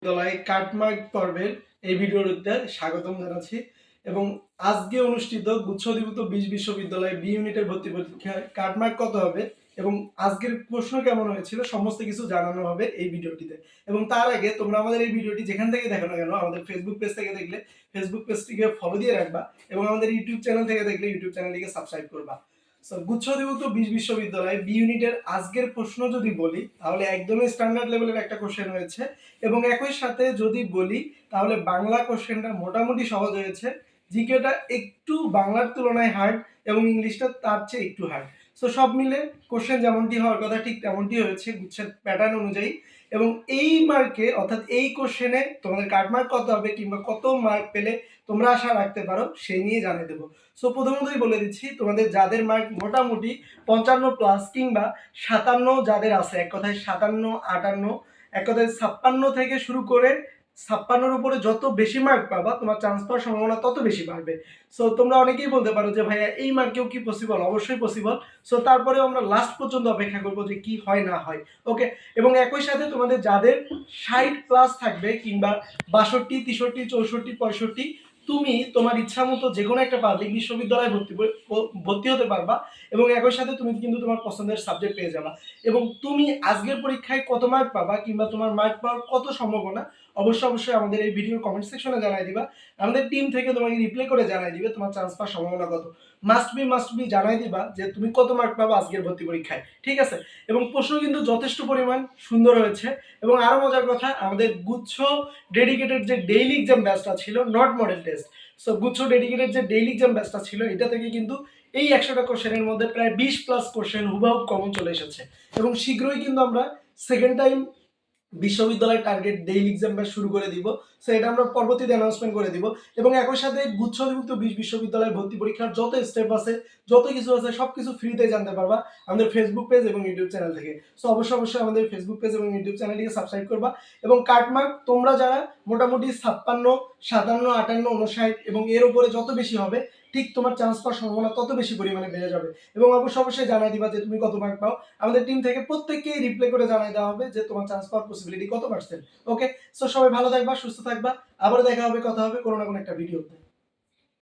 বিদ্যালয় কাটমার্ক পর্বের এই ভিডিওতে স্বাগতম জানাচ্ছি এবং আজকে অনুষ্ঠিত গুচ্ছ অধিভুক্ত 20 বিশ্ববিদ্যালয় বি ইউনিটের ভর্তি পরীক্ষায় কাটমার্ক কত হবে এবং আজকের প্রশ্ন কেমন হয়েছিল সমস্ত কিছু জানানো হবে এই ভিডিওটিতে। এবং তার আগে তোমরা আমাদের এই ভিডিওটি যেখান থেকে দেখো না কেন, আমাদের ফেসবুক পেজ থেকে দেখলে ফেসবুক পেজটিকে ফলো দিয়ে রাখবা এবং আমাদের ইউটিউব চ্যানেল থেকে দেখলে ইউটিউব চ্যানেলটিকে সাবস্ক্রাইব করবা। গুচ্ছ অধিভুক্ত 20 বিশ্ববিদ্যালয় বি ইউনিটের আজকের প্রশ্ন যদি বলি তাহলে একদমই স্ট্যান্ডার্ড লেভেলের একটা কোশ্চেন হয়েছে এবং একই সাথে যদি বলি তাহলে বাংলা কোশ্চেনটা মোটামুটি সহজ হয়েছে, জিকেটা একটু বাংলার তুলনায় হার্ড এবং ইংলিশটা তার চেয়ে একটু হার্ড। সো সব মিলে কোশ্চেন যেমনটি হওয়ার কথা ঠিক তেমনটি হয়েছে গুচ্ছের প্যাটার্ন অনুযায়ী। এবং এই মার্কে অর্থাৎ এই কোশ্চেনে তোমাদের কাট মার্ক কত হবে কিংবা কত মার্ক পেলে তোমরা আশা রাখতে পারো সেই নিয়ে জানিয়ে দেবো। সো প্রথমতই বলে দিচ্ছি, তোমাদের যাদের মার্ক মোটামুটি 55 প্লাস কিংবা 57 যাদের আছে, এক কথায় 57, 58, এক কথায় 56 থেকে শুরু করে 56-র উপরে যত বেশি মার্ক পাবা তোমার চান্স পাওয়ার সম্ভাবনা তত বেশি বাড়বে। সো তোমরা অনেকেই বলতে পারো যে ভাইয়া এই মার্কেও কি পসিবল? অবশ্যই পসিবল। সো তারপরেও আমরা লাস্ট পর্যন্ত অপেক্ষা করবো যে কি হয় না হয়। ওকে, এবং একই সাথে তোমাদের যাদের 60 প্লাস থাকবে কিংবা 62, 63, 64, 65, তুমি তোমার ইচ্ছা মতো যে কোনো একটা পাবলিক বিশ্ববিদ্যালয়ে ভর্তি হতে পারবা এবং একই সাথে তুমি কিন্তু তোমার পছন্দের সাবজেক্ট পেয়ে যাবা। এবং তুমি আজকের পরীক্ষায় কত মার্ক পাবা কিংবা তোমার মার্ক পাওয়ার কত সম্ভাবনা অবশ্যই আমাদের এই ভিডিওর কমেন্ট সেকশনে জানাই দিবা। আমাদের টিম থেকে তোমাকে রিপ্লাই করে জানাই দিবে তোমার চান্স পাওয়ার সম্ভাবনা কত। মাস্ট বি জানাই দিবা যে তুমি কত মার্ক পাবা আজকের ভর্তি পরীক্ষায়, ঠিক আছে? এবং প্রশ্ন কিন্তু যথেষ্ট পরিমাণ সুন্দর হয়েছে এবং আরো মজার কথা, আমাদের গুচ্ছ ডেডিকেটেড যে ডেইলি এক্সাম ব্যাচটা ছিল, নট মডেল টেস্ট, সো গুচ্ছ ডেডিকেটেড যে ডেইলি এক্সাম ব্যাচটা ছিল এটা থেকে কিন্তু এই 100টা কোশ্চেনের মধ্যে প্রায় 20 প্লাস কোশ্চেন হুবহু কমন চলে এসেছে এবং শীঘ্রই কিন্তু আমরা সেকেন্ড টাইম বিশ্ববিদ্যালয় টার্গেট ডেইলি এক্সাম ব্যাচ শুরু করে দিব। সো এটা আমরা পরবর্তীতে অ্যানাউন্সমেন্ট করে দিব এবং একই সাথে গুচ্ছ অধিভুক্ত 20 বিশ্ববিদ্যালয়ের ভর্তি পরীক্ষার যত স্টেপ আছে, যত কিছু আছে সব কিছু ফ্রিতে জানতে পারবা আমাদের ফেসবুক পেজ এবং ইউটিউব চ্যানেল থেকে। সো অবশ্যই আমাদের ফেসবুক পেজ এবং ইউটিউব চ্যানেলটিকে সাবস্ক্রাইব করবা। এবং কাটমার্ক তোমরা যারা মোটামুটি 56, 57, 58, 59 এবং এর উপরে যত বেশি হবে ঠিক তোমার চান্স পাওয়ার সম্ভাবনা তত বেশি পরিমাণে বেড়ে যাবে। এবং অবশ্যই জানাই দিবা যে তুমি কত মার্ক পাও। আমাদের টিম থেকে প্রত্যেককেই রিপ্লাই করে জানাই দেওয়া হবে যে তোমার চান্স পাওয়ার পসিবিলিটি কত পার্সেন্ট। ওকে, সো সবাই ভালো থাকবা, সুস্থ থাকবা, আবার দেখা হবে, কথা হবে কোনো না কোনো একটা ভিডিওতে।